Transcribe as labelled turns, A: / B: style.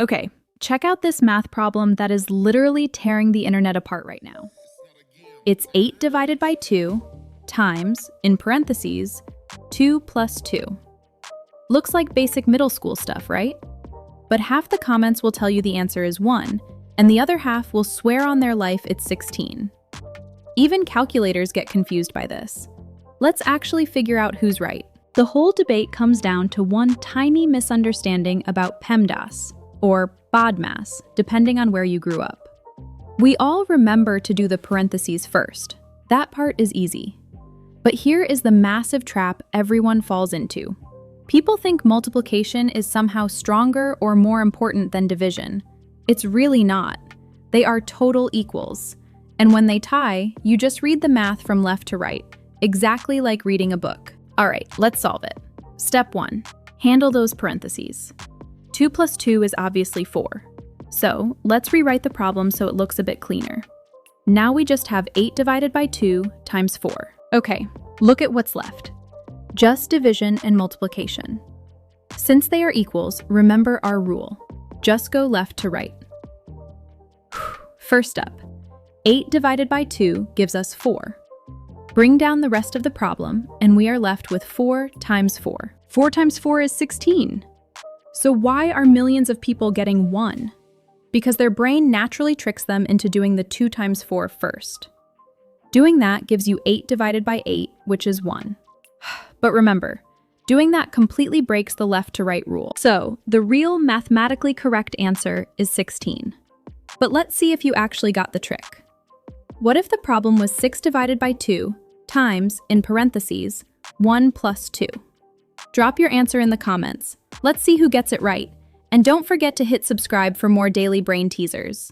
A: Okay, check out this math problem that is literally tearing the internet apart right now. It's 8 divided by 2 times, in parentheses, 2 plus 2. Looks like basic middle school stuff, right? But half the comments will tell you the answer is 1, and the other half will swear on their life it's 16. Even calculators get confused by this. Let's actually figure out who's right. The whole debate comes down to one tiny misunderstanding about PEMDAS, or BODMAS, depending on where you grew up. We all remember to do the parentheses first. That part is easy. But here is the massive trap everyone falls into. People think multiplication is somehow stronger or more important than division. It's really not. They are total equals. And when they tie, you just read the math from left to right, exactly like reading a book. All right, let's solve it. Step 1. Handle those parentheses. 2 plus 2 is obviously 4. So let's rewrite the problem so it looks a bit cleaner. Now we just have 8 divided by 2 times 4. Okay, look at what's left. Just division and multiplication. Since they are equals, remember our rule. Just go left to right. First up, 8 divided by 2 gives us 4. Bring down the rest of the problem, and we are left with 4 times 4. 4 times 4 is 16. So why are millions of people getting 1? Because their brain naturally tricks them into doing the 2 times 4 first. Doing that gives you 8 divided by 8, which is 1. But remember, doing that completely breaks the left to right rule. So the real mathematically correct answer is 16. But let's see if you actually got the trick. What if the problem was 6 divided by 2 times, in parentheses, 1 plus 2? Drop your answer in the comments. Let's see who gets it right. And don't forget to hit subscribe for more daily brain teasers.